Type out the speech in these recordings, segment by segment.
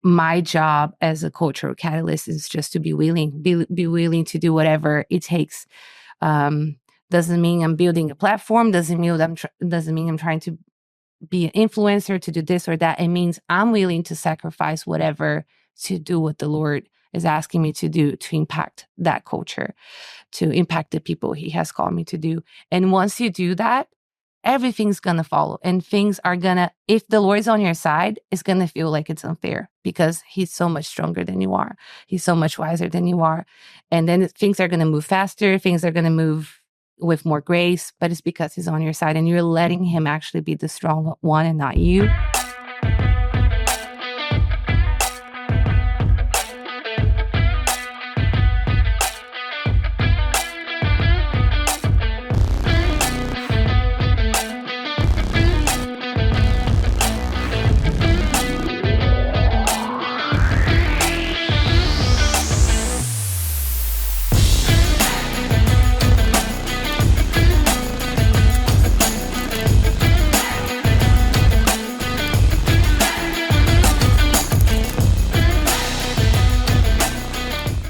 my job as a cultural catalyst is just to be willing to do whatever it takes. Doesn't mean I'm building a platform. Doesn't mean I'm trying to be an influencer, to do this or that. It means I'm willing to sacrifice whatever to do what the Lord is asking me to do, to impact that culture, to impact the people he has called me to do. And once you do that, everything's going to follow, and things are going to, if the Lord's on your side, it's going to feel like it's unfair because he's so much stronger than you are. He's so much wiser than you are. And then things are going to move faster. Things are going to move with more grace, but it's because he's on your side and you're letting him actually be the strong one and not you.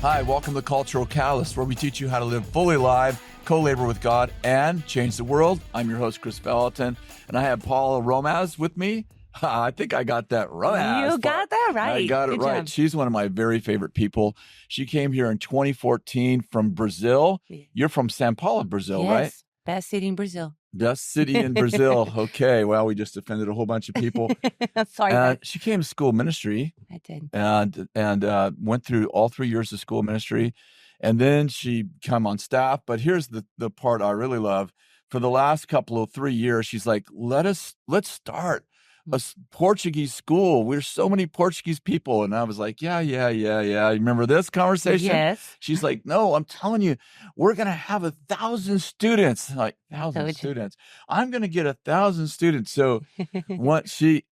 Hi, welcome to Cultural Catalyst, where we teach you how to live fully alive, co-labor with God, and change the world. I'm your host, Kris Vallotton, and I have Paula Romez with me. I think I got that right. You got that right. I got it right. Job. She's one of my very favorite people. She came here in 2014 from Brazil. Yeah. You're from São Paulo, Brazil, right? Yes, best city in Brazil. Best city in Brazil. Okay, well, we just offended a whole bunch of people. Sorry. She came to school ministry. I did. And went through all 3 years of school ministry. And then she came on staff. But here's the part I really love. For the last couple of 3 years, she's like, let's start a Portuguese school. We're so many Portuguese people. And I was like, yeah. Remember this conversation? Yes. She's like, no, I'm telling you, we're going to have 1,000 students. Like 1,000 students. I'm going to get 1,000 students. So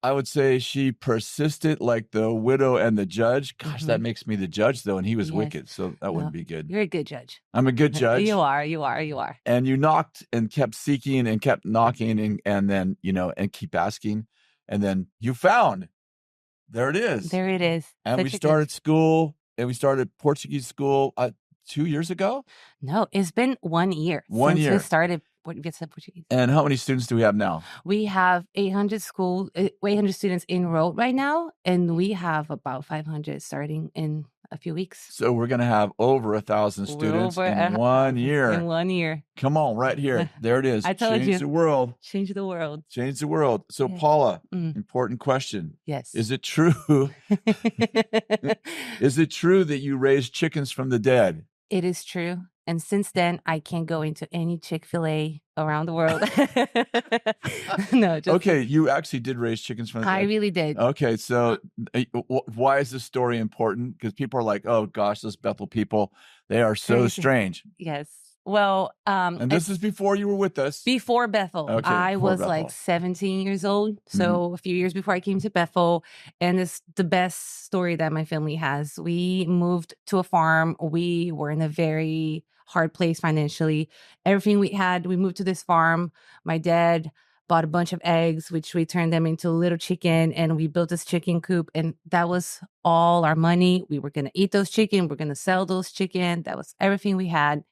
I would say she persisted like the widow and the judge. Gosh, that makes me the judge though. And he was wicked. So that wouldn't be good. You're a good judge. I'm a good judge. You are. And you knocked and kept seeking and kept knocking and then, and keep asking. And then you found. There it is. And we started school, and we started Portuguese school 2 years ago? No, it's been 1 year. 1 year. Since we started BSSM Portuguese. And how many students do we have now? We have 800 students enrolled right now, and we have about 500 starting in a few weeks. So we're going to have over 1,000 students in 1 year. In 1 year. Come on, right here. There it is. I told you. Change the world. Change the world. Change the world. So Paula, important question. Yes. Is it true? Is it true that you raised chickens from the dead? It is true. And since then, I can't go into any Chick-fil-A around the world. No. Okay, you actually did raise chickens from the dead. I really did. Okay, so why is this story important? Because people are like, oh gosh, those Bethel people, they are so strange. Yes. Well, and this is before you were with us. Before Bethel. Okay, I was Bethel. like 17 years old. So a few years before I came to Bethel. And it's the best story that my family has. We moved to a farm. We were in a very hard place financially. Everything we had, we moved to this farm. My dad bought a bunch of eggs, which we turned them into a little chicken, and we built this chicken coop. And that was all our money. We were going to eat those chicken. We're going to sell those chicken. That was everything we had.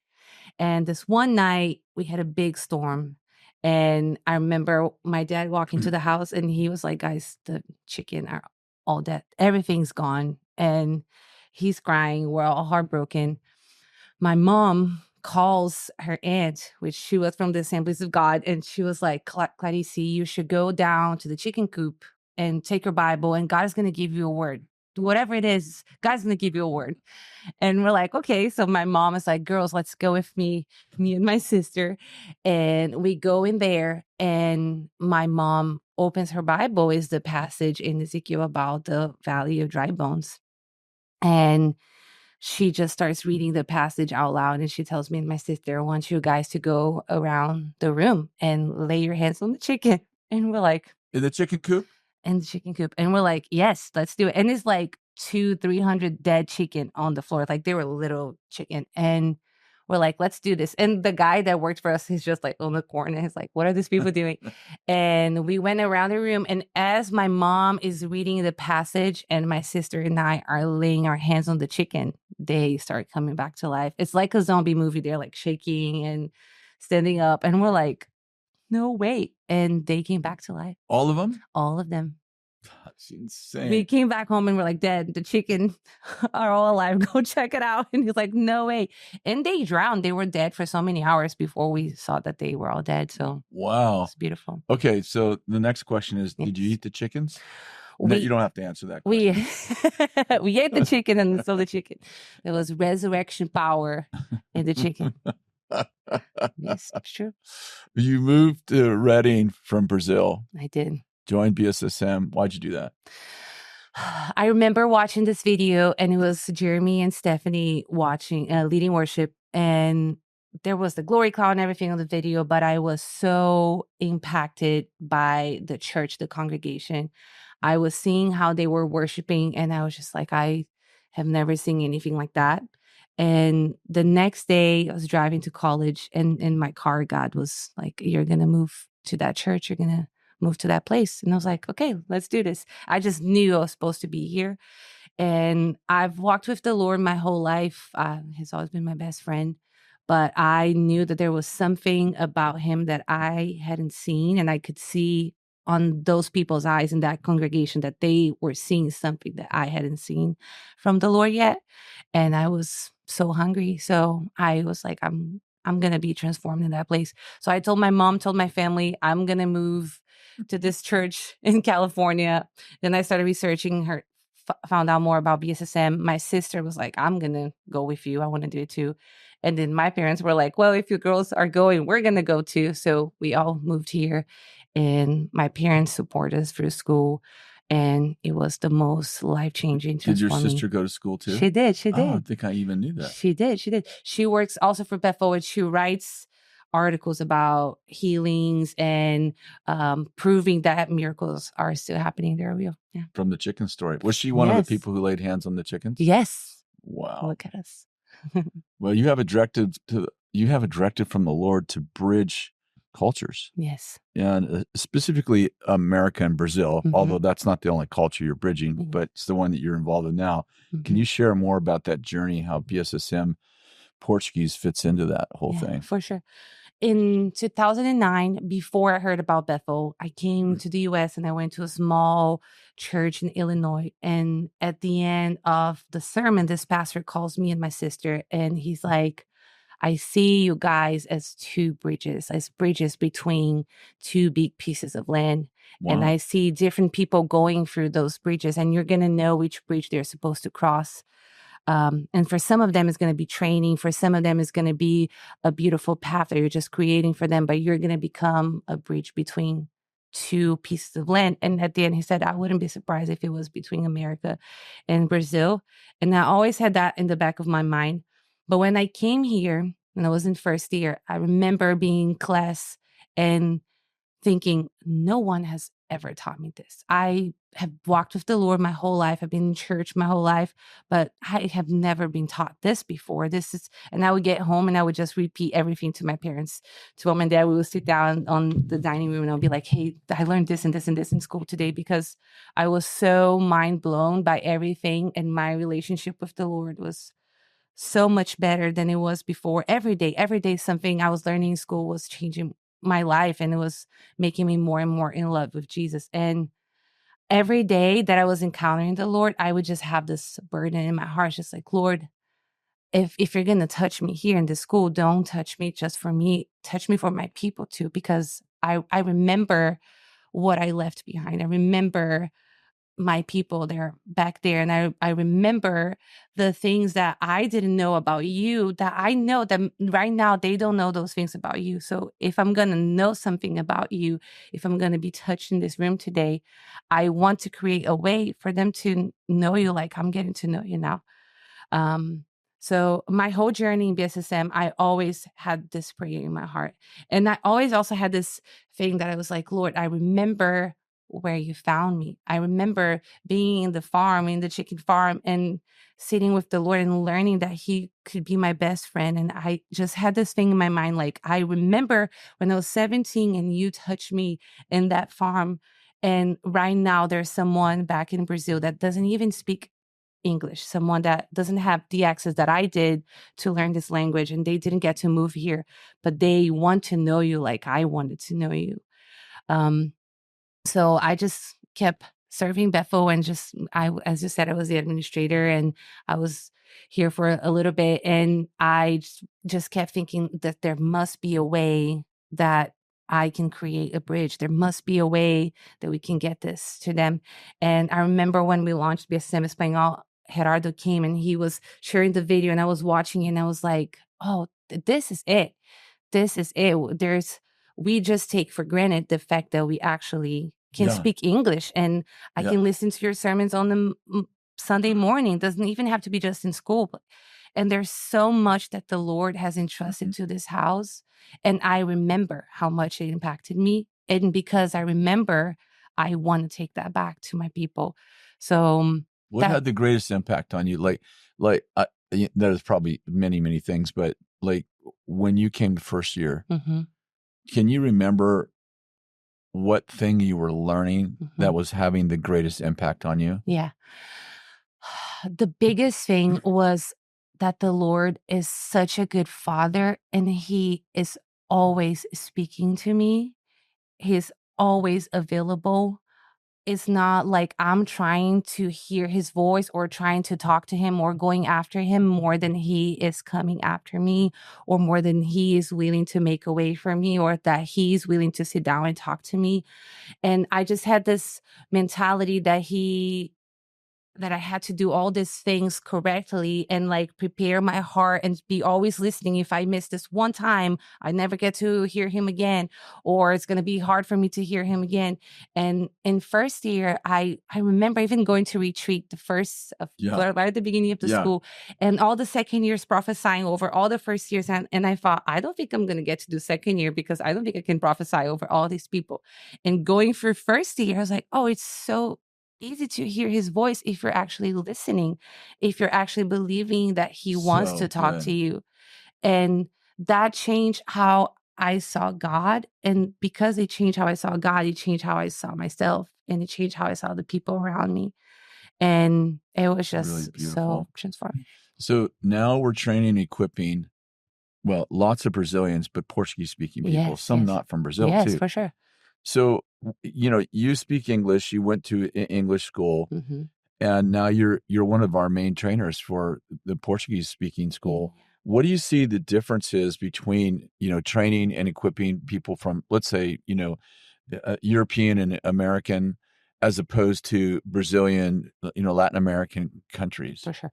And this one night, we had a big storm. And I remember my dad walking to the house, and he was like, guys, the chicken are all dead. Everything's gone. And he's crying. We're all heartbroken. My mom calls her aunt, which she was from the Assemblies of God. And she was like, Clarice, you should go down to the chicken coop and take your Bible, and God is going to give you a word. Whatever it is, God's going to give you a word. And we're like, okay. So my mom is like, girls, let's go with me and my sister. And we go in there, and my mom opens her Bible. Is the passage in Ezekiel about the valley of dry bones. And she just starts reading the passage out loud. And she tells me and my sister, I want you guys to go around the room and lay your hands on the chicken. And we're like, in the chicken coop? In the chicken coop. And we're like, yes, let's do it. And it's like 200-300 dead chicken on the floor. Like they were little chicken. And we're like, let's do this. And the guy that worked for us, he's just like on the corner. He's like, what are these people doing? And we went around the room. And as my mom is reading the passage and my sister and I are laying our hands on the chicken, they start coming back to life. It's like a zombie movie. They're like shaking and standing up. And we're like, no way. And they came back to life. All of them? All of them. That's insane. We came back home and we're like, Dad, the chicken are all alive. Go check it out. And he's like, no way. And they drowned. They were dead for so many hours before we saw that they were all dead. So wow. It's beautiful. Okay. So the next question is, did you eat the chickens? No, you don't have to answer that question. We ate the chicken and saw the chicken. There was resurrection power in the chicken. Yes, it's true. You moved to Reading from Brazil. I did. Joined BSSM. Why'd you do that? I remember watching this video, and it was Jeremy and Stephanie watching, leading worship, and there was the glory cloud and everything on the video, but I was so impacted by the church, the congregation. I was seeing how they were worshiping, and I was just like, I have never seen anything like that. And the next day, I was driving to college, and in my car, God was like, you're going to move to that church. You're going to move to that place. And I was like, okay, let's do this. I just knew I was supposed to be here. And I've walked with the Lord my whole life. He's always been my best friend. But I knew that there was something about him that I hadn't seen. And I could see on those people's eyes in that congregation that they were seeing something that I hadn't seen from the Lord yet. And I was so hungry. So I was like, I'm going to be transformed in that place. So I told my mom, told my family, I'm going to move to this church in California. Then I started researching found out more about BSSM. My sister was like, I'm going to go with you. I want to do it too. And then my parents were like, well, if you girls are going, we're going to go too. So we all moved here, and my parents support us through school. And it was the most life-changing, transforming. Did your sister go to school too? She did. She did. Oh, I don't think I even knew that. She did. She did. She works also for Bethel, and she writes articles about healings and proving that miracles are still happening. They're real. Yeah. From the chicken story. Was she one of the people who laid hands on the chickens? Yes. Wow. Look at us. Well, you have a directive from the Lord to bridge cultures. Yes. And specifically America and Brazil, although that's not the only culture you're bridging, but it's the one that you're involved in now. Can you share more about that journey, how BSSM Portuguese fits into that whole thing? For sure. In 2009, before I heard about Bethel, I came to the U.S. and I went to a small church in Illinois. And at the end of the sermon, this pastor calls me and my sister, and he's like, I see you guys as bridges between two big pieces of land. Wow. And I see different people going through those bridges, and you're going to know which bridge they're supposed to cross. And for some of them, it's going to be training. For some of them, it's going to be a beautiful path that you're just creating for them, but you're going to become a bridge between two pieces of land. And at the end, he said, I wouldn't be surprised if it was between America and Brazil. And I always had that in the back of my mind. But when I came here, and I was in first year, I remember being in class and thinking, no one has ever taught me this. I have walked with the Lord my whole life. I've been in church my whole life, but I have never been taught this before. And I would get home and I would just repeat everything to my parents, to mom and dad. We would sit down on the dining room and I'll be like, hey, I learned this and this and this in school today, because I was so mind blown by everything. And my relationship with the Lord was so much better than it was before. Every day, something I was learning in school was changing my life, and it was making me more and more in love with Jesus. And every day that I was encountering the Lord, I would just have this burden in my heart, just like, Lord, if you're going to touch me here in this school, don't touch me just for me. Touch me for my people too, because I remember what I left behind. I remember my people there back there. And I remember the things that I didn't know about you, that I know that right now they don't know those things about you. So if I'm going to know something about you, if I'm going to be touched in this room today, I want to create a way for them to know you like I'm getting to know you now. So my whole journey in BSSM, I always had this prayer in my heart. And I always also had this thing that I was like, Lord, I remember where you found me. I remember being in the farm, in the chicken farm, and sitting with the Lord and learning that he could be my best friend. And I just had this thing in my mind. Like, I remember when I was 17 and you touched me in that farm. And right now there's someone back in Brazil that doesn't even speak English, someone that doesn't have the access that I did to learn this language, and they didn't get to move here, but they want to know you like I wanted to know you. Um, so I just kept serving Bethel, and as you said, I was the administrator, and I was here for a little bit, and I just kept thinking that there must be a way that I can create a bridge. There must be a way that we can get this to them. And I remember when we launched BSSM Espanol, Gerardo came and he was sharing the video, and I was watching it, and I was like, oh, this is it. This is it. We just take for granted the fact that we actually can Yeah. speak English, and I Yeah. can listen to your sermons on the Sunday morning. It doesn't even have to be just in school. And there's so much that the Lord has entrusted to this house. And I remember how much it impacted me. And because I remember, I want to take that back to my people. So What had the greatest impact on you? That is probably many, many things, but like when you came the first year, can you remember what thing you were learning that was having the greatest impact on you? Yeah. The biggest thing was that the Lord is such a good father, and he is always speaking to me. He's always available. It's not like I'm trying to hear his voice or trying to talk to him or going after him more than he is coming after me, or more than he is willing to make a way for me, or that he's willing to sit down and talk to me. And I just had this mentality that I had to do all these things correctly and like prepare my heart and be always listening. If I miss this one time, I never get to hear him again, or it's going to be hard for me to hear him again. And in first year, I remember even going to retreat the first of right at the beginning of the school, and all the second years prophesying over all the first years. And I thought, I don't think I'm going to get to do second year because I don't think I can prophesy over all these people. And going through first year, I was like, oh, it's so easy to hear his voice if you're actually listening, if you're actually believing that he wants to talk to you. And that changed how I saw God. And because it changed how I saw God, it changed how I saw myself, and it changed how I saw the people around me. And it was just really so transforming. So now we're training and equipping, well, lots of Brazilians, but Portuguese-speaking people, some not from Brazil too. Yes, for sure. So, you speak English, you went to English school, and now you're one of our main trainers for the Portuguese speaking school. What do you see the differences between, training and equipping people from, let's say, European and American, as opposed to Brazilian, Latin American countries? For sure.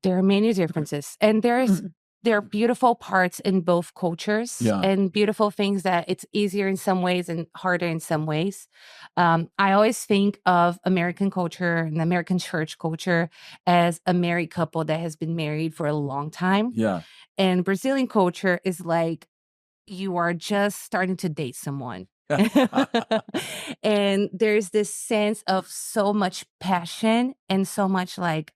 There are many differences, and there are beautiful parts in both cultures, and beautiful things that it's easier in some ways and harder in some ways. I always think of American culture and American church culture as a married couple that has been married for a long time. Yeah. And Brazilian culture is like you are just starting to date someone. And there's this sense of so much passion and so much like,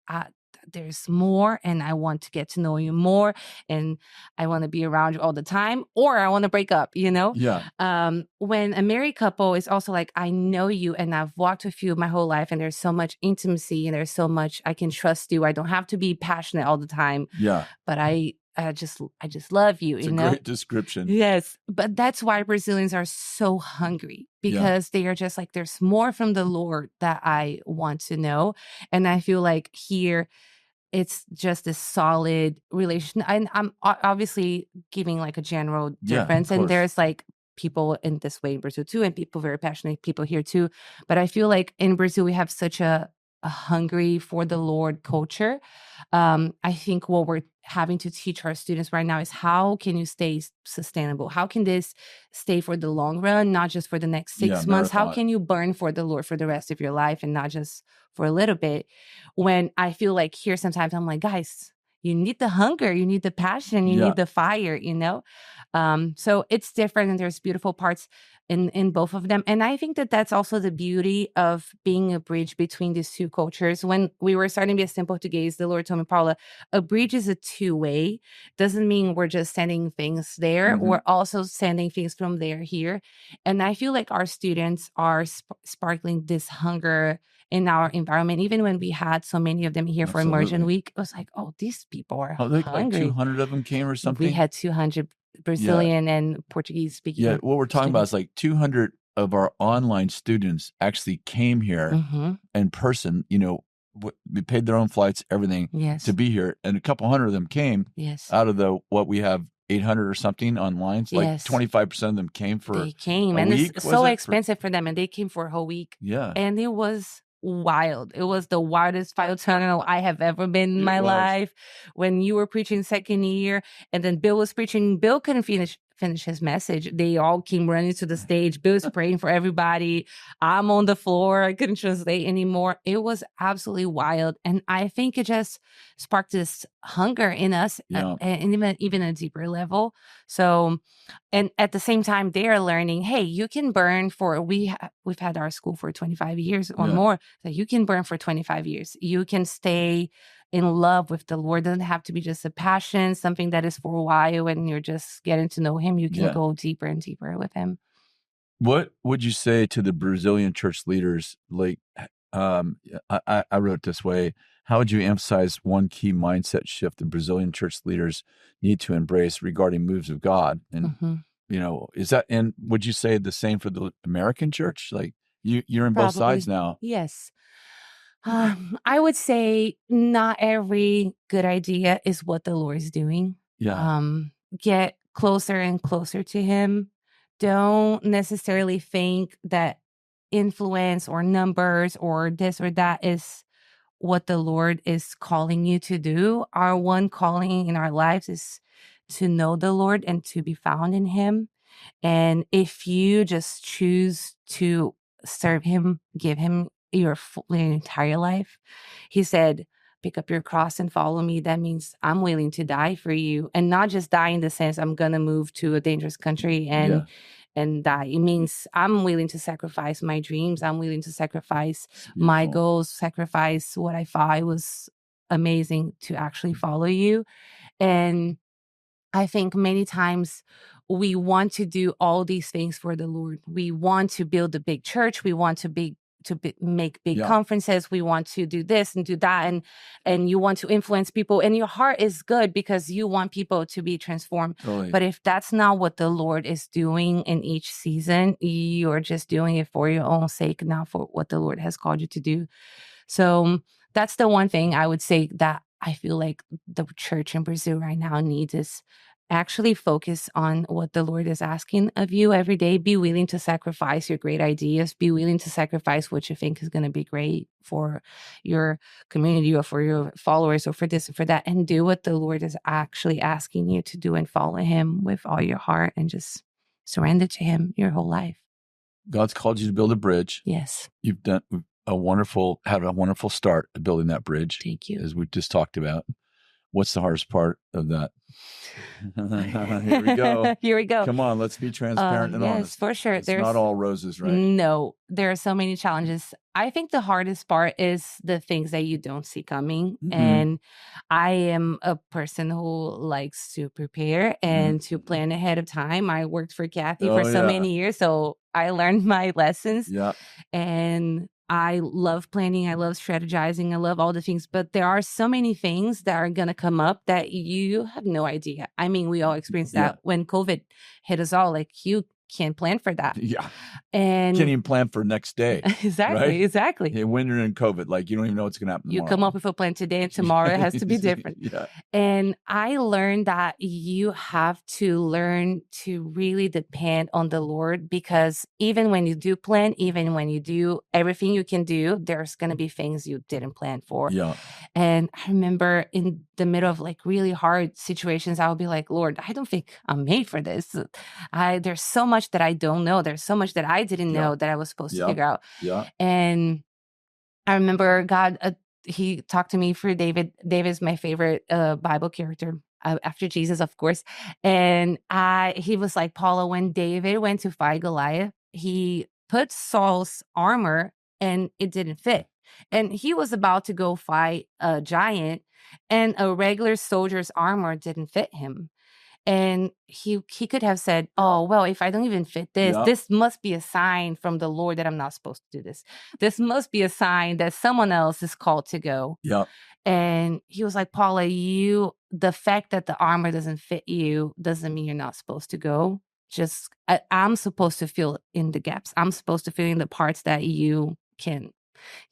there's more, and I want to get to know you more, and I want to be around you all the time, or I want to break up, when a married couple is also like, I know you and I've walked with you my whole life, and there's so much intimacy and there's so much I can trust you. I don't have to be passionate all the time. But I just love you. It's a great description. Yes. But that's why Brazilians are so hungry, because they are just like, there's more from the Lord that I want to know. And I feel like here it's just a solid relation. And I'm obviously giving like a general difference. And there's like people in this way in Brazil too, and people, very passionate people here too. But I feel like in Brazil, we have such a hungry for the Lord culture. I think what we're having to teach our students right now is, how can you stay sustainable? How can this stay for the long run, not just for the next 6 months? How can you burn for the Lord for the rest of your life and not just for a little bit? When I feel like here sometimes I'm like, guys, you need the hunger, you need the passion, you Yeah. need the fire, so it's different, and there's beautiful parts in both of them. And I think that that's also the beauty of being a bridge between these two cultures. When we were starting BSSM Portuguese, the Lord told me, Paula, a bridge is a two-way. Doesn't mean we're just sending things there. Mhm. We're also sending things from there here. And I feel like our students are sparkling this hunger in our environment. Even when we had so many of them here for Immersion Absolutely. Week, it was like, oh, these people are I think like hungry. 200 of them came or We something. had 200 Yeah. Brazilian and Portuguese Yeah. speaking What we're talking about is students. like 200 of our online students actually came here Mm-hmm. in person, we paid their own flights, everything to Yes. be here. And a couple hundred of them came Yes. out of what we have 800 or something online. It's like Yes. 25% of them came for They came, a and it's week, was so it? expensive for them, and they came for a whole week. Yeah, And it was wild. It was the wildest fire tunnel I have ever been in it my was. life. When you were preaching second year, and then Bill was preaching, Bill couldn't finish his message. They all came running to the stage. Bill's praying for everybody. I'm on the floor. I couldn't translate anymore. It was absolutely wild. And I think it just sparked this hunger in us, Yeah, and even a deeper level. So, and at the same time, they are learning, hey, you can burn for, we've had our school for 25 years or yeah, more. So you can burn for 25 years. You can stay in love with the Lord. It doesn't have to be just a passion, something that is for a while and you're just getting to know him. You can yeah. go deeper and deeper with him. What would you say to the Brazilian church leaders? Like, I wrote it this way. How would you emphasize one key mindset shift the Brazilian church leaders need to embrace regarding moves of God? And, Hmm. is that, and would you say the same for the American church? Like, you're in both sides Probably. now. Yes. I would say not every good idea is what the Lord is doing. Yeah, Get closer and closer to him. Don't necessarily think that influence or numbers or this or that is what the Lord is calling you to do. Our one calling in our lives is to know the Lord and to be found in him. And if you just choose to serve him, give him your entire life, he said, pick up your cross and follow me. That means I'm willing to die for you, and not just die in the sense I'm going to move to a dangerous country yeah. and die. It means I'm willing to sacrifice my dreams. I'm willing to sacrifice It's my beautiful. goals, sacrifice what I thought was amazing to actually follow you. And I think many times we want to do all these things for the Lord. We want to build a big church. We want to make big Yeah, conferences. We want to do this and do that, and you want to influence people. And your heart is good because you want people to be transformed. totally. But if that's not what the Lord is doing in each season, you're just doing it for your own sake, not for what the Lord has called you to do. So that's the one thing I would say that I feel like the church in Brazil right now needs is actually focus on what the Lord is asking of you every day. Be willing to sacrifice your great ideas. Be willing to sacrifice what you think is going to be great for your community or for your followers or for this or for that, and do what the Lord is actually asking you to do and follow him with all your heart and just surrender to him your whole life. God's called you to build a bridge. Yes. You've had a wonderful start at building that bridge, Thank you. as we just talked about. What's the hardest part of that? Here we go. Here we go. Come on, let's be transparent and Yes, honest. for sure. It's not all roses, right? No, there are so many challenges. I think the hardest part is the things that you don't see coming. Mhm. And I am a person who likes to prepare and to plan ahead of time. I worked for Kathy for Oh, so yeah. many years, so I learned my lessons. Yeah. And I love planning. I love strategizing. I love all the things. But there are so many things that are going to come up that you have no idea. I mean, we all experienced Yeah. that when COVID hit us all. Like, you can't plan for that. Yeah. And Can't even plan for next day. exactly, right? exactly. Yeah, when you're in COVID, like you don't even know what's going to happen You tomorrow. come up with a plan today and tomorrow it has to be different. Yeah. And I learned that you have to learn to really depend on the Lord, because even when you do plan, even when you do everything you can do, there's going to be things you didn't plan for. Yeah. And I remember in the middle of like really hard situations, I would be like, Lord, I don't think I'm made for this. There's so much that I don't know. There's so much that I didn't know that I was supposed to figure out. Yeah. And I remember God he talked to me for David. David's my favorite Bible character after Jesus, of course. And he was like, Paula, when David went to fight Goliath, he put Saul's armor and it didn't fit. And he was about to go fight a giant, and a regular soldier's armor didn't fit him. And he could have said, oh, well, if I don't even fit this, Yeah. this must be a sign from the Lord that I'm not supposed to do this. This must be a sign that someone else is called to go. Yeah. And he was like, Paula, the fact that the armor doesn't fit you doesn't mean you're not supposed to go. Just, I'm supposed to fill in the gaps. I'm supposed to fill in the parts that you can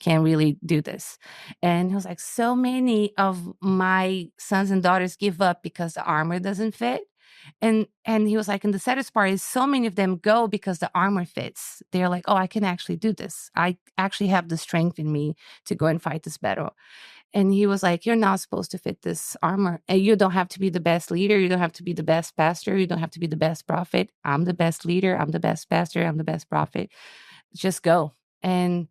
really do this. And he was like, so many of my sons and daughters give up because the armor doesn't fit. And he was like, and the saddest part is so many of them go because the armor fits. They're like, oh, I can actually do this. I actually have the strength in me to go and fight this battle. And he was like, you're not supposed to fit this armor. And you don't have to be the best leader. You don't have to be the best pastor. You don't have to be the best prophet. I'm the best leader. I'm the best pastor. I'm the best prophet. Just go. And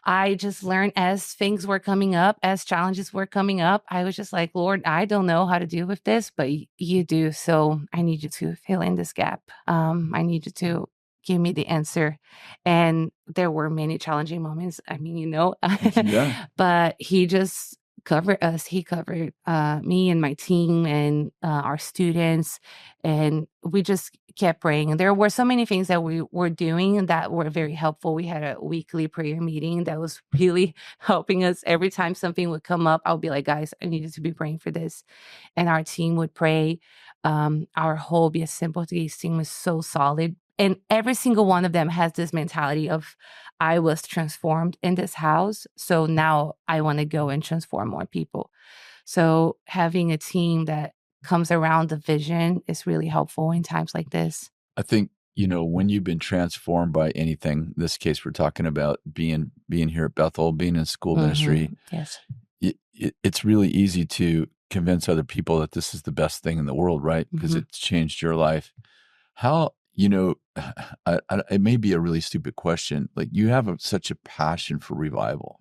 I just learned as things were coming up, as challenges were coming up, I was just like, Lord, I don't know how to deal with this, but you do. So I need you to fill in this gap. I need you to give me the answer. And there were many challenging moments. I mean, Yeah. but he just covered us. He covered me and my team and our students. And we just kept praying. And there were so many things that we were doing that were very helpful. We had a weekly prayer meeting that was really helping us. Every time something would come up, I would be like, guys, I needed to be praying for this. And our team would pray. Our whole BSSM Portuguese team was so solid. And every single one of them has this mentality of, I was transformed in this house, so now I want to go and transform more people. So having a team that comes around the vision is really helpful in times like this. I think, when you've been transformed by anything, this case we're talking about being here at Bethel, being in school ministry. Yes. It's really easy to convince other people that this is the best thing in the world, right? Because it's changed your life. How, it may be a really stupid question. Like, you have such a passion for revival.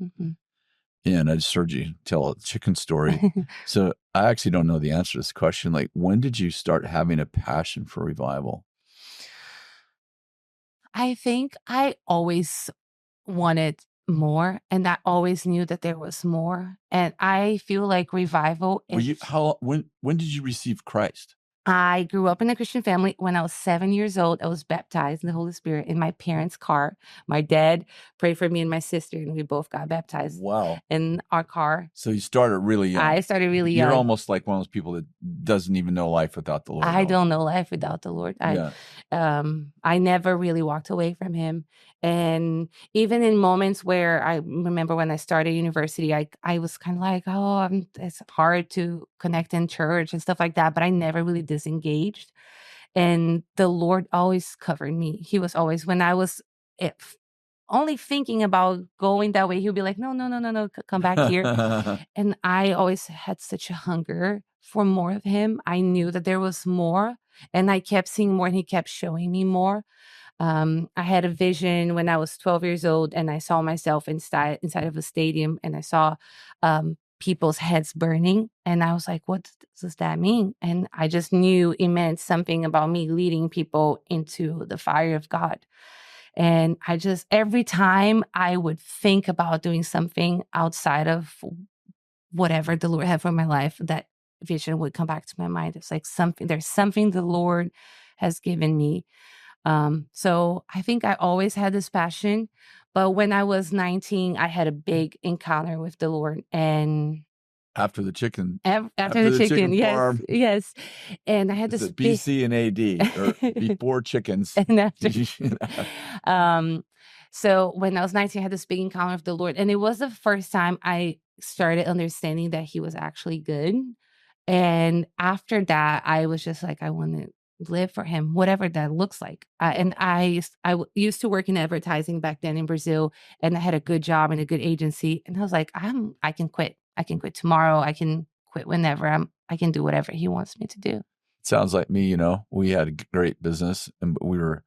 And I just heard you tell a chicken story. So I actually don't know the answer to this question. Like, when did you start having a passion for revival? I think I always wanted more, and I always knew that there was more. And I feel like revival is. When did you receive Christ? I grew up in a Christian family. When I was 7 years old, I was baptized in the Holy Spirit in my parents' car. My dad prayed for me and my sister, and we both got baptized in our car. So you started really young. I started really young. You're almost like one of those people that doesn't even know life without the Lord. I don't know life without the Lord. I never really walked away from him. And even in moments where I remember when I started university, I was kind of like, it's hard to connect in church and stuff like that. But I never really disengaged. And the Lord always covered me. He was always, when I was only thinking about going that way, he'll be like, no, come back here. And I always had such a hunger for more of him. I knew that there was more, and I kept seeing more, and he kept showing me more. I had a vision when I was 12 years old, and I saw myself inside of a stadium, and I saw people's heads burning, and I was like, what does that mean? And I just knew it meant something about me leading people into the fire of God. And every time I would think about doing something outside of whatever the Lord had for my life, that vision would come back to my mind. It's like there's something the Lord has given me. So I think I always had this passion, but when I was 19, I had a big encounter with the Lord. And after the chicken, after the chicken, farm, yes. And I had this BC and AD, or before chickens. And after, so when I was 19, I had this big encounter with the Lord, and it was the first time I started understanding that he was actually good. And after that, I was just like, I want to live for him, whatever that looks like. And I used to work in advertising back then in Brazil, and I had a good job and a good agency. And I was like, I can quit. I can quit tomorrow. I can quit whenever. I can do whatever he wants me to do. Sounds like me. We had a great business, and we were,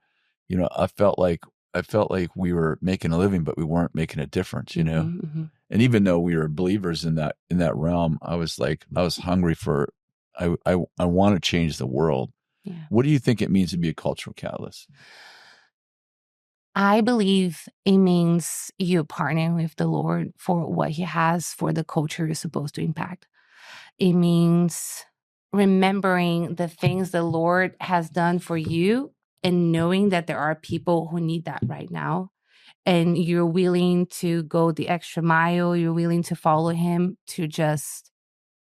I felt like I felt like we were making a living, but we weren't making a difference, you know? Mm-hmm. And even though we were believers in that realm, I was like, I was hungry for, I want to change the world. Yeah. What do you think it means to be a cultural catalyst? I believe it means you partner with the Lord for what He has for the culture you're supposed to impact. It means remembering the things the Lord has done for you and knowing that there are people who need that right now. And you're willing to go the extra mile, you're willing to follow Him to just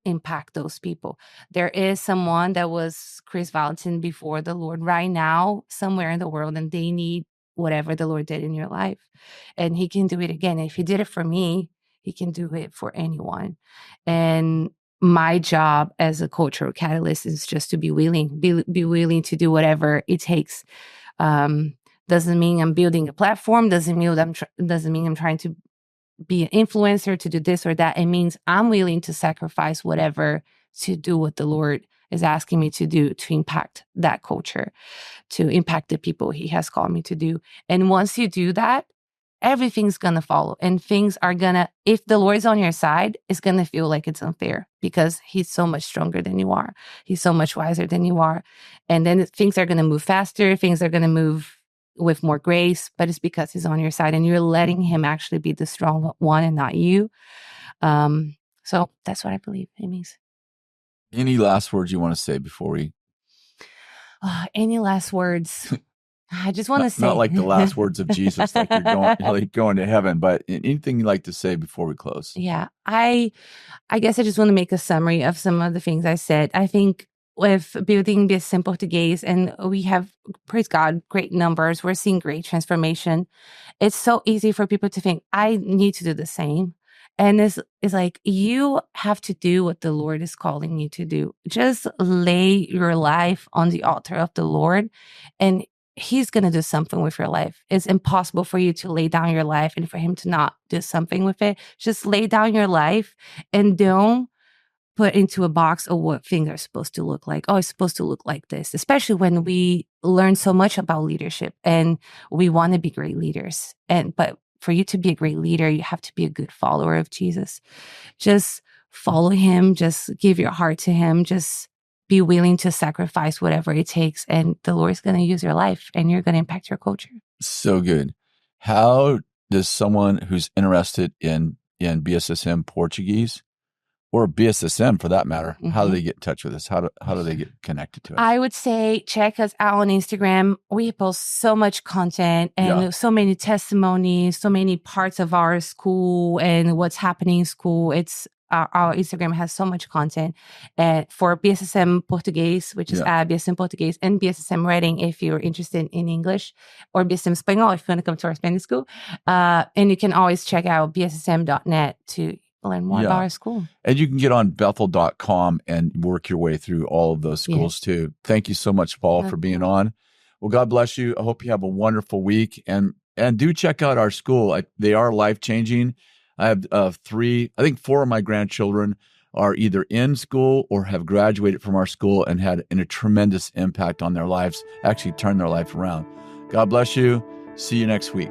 impact those people. There is someone that was Kris Vallotton before the Lord right now, somewhere in the world, and they need whatever the Lord did in your life. And He can do it again. If He did it for me, He can do it for anyone. And my job as a cultural catalyst is just to be willing, be willing to do whatever it takes. Um, doesn't mean I'm building a platform. Doesn't mean I'm trying to be an influencer, to do this or that. It means I'm willing to sacrifice whatever to do what the Lord is asking me to do to impact that culture, to impact the people He has called me to do. And once you do that, everything's going to follow, and things are going to, if the Lord is on your side, it's going to feel like it's unfair because He's so much stronger than you are. He's so much wiser than you are. And then things are going to move faster. Things are going to move with more grace, but it's because He's on your side and you're letting Him actually be the strong one and not you. So that's what I believe it means. Any last words you want to say before we? Any last words? I just want to Not say, like the last words of Jesus, like you're going to heaven, but anything you'd like to say before we close? Yeah, I guess I just want to make a summary of some of the things I said. I think with building BSSM Portuguese, and we have, praise God, great numbers. We're seeing great transformation. It's so easy for people to think, I need to do the same. And it's like, you have to do what the Lord is calling you to do. Just lay your life on the altar of the Lord, and He's going to do something with your life. It's impossible for you to lay down your life and for Him to not do something with it. Just lay down your life and don't put into a box of what things are supposed to look like. Oh, it's supposed to look like this, especially when we learn so much about leadership and we want to be great leaders. But for you to be a great leader, you have to be a good follower of Jesus. Just follow Him, just give your heart to Him, just be willing to sacrifice whatever it takes. And the Lord's going to use your life and you're going to impact your culture. So good. How does someone who's interested in BSSM Portuguese, or BSSM for that matter, how do they get in touch with us? How do they get connected to us? I would say check us out on Instagram. We post so much content and so many testimonies, so many parts of our school and what's happening in school. It's our Instagram has so much content for BSSM Portuguese, which is BSSM Portuguese, and BSSM Reading if you're interested in English, or BSSM Espanhol if you want to come to our Spanish school. And you can always check out bssm.net to learn more about our school. And you can get on Bethel.com and work your way through all of those schools too. Thank you so much, Paul, for being on. Well, God bless you. I hope you have a wonderful week, and do check out our school. They are life-changing. I have I think 4 of my grandchildren are either in school or have graduated from our school and had a tremendous impact on their lives, actually turned their life around. God bless you. See you next week.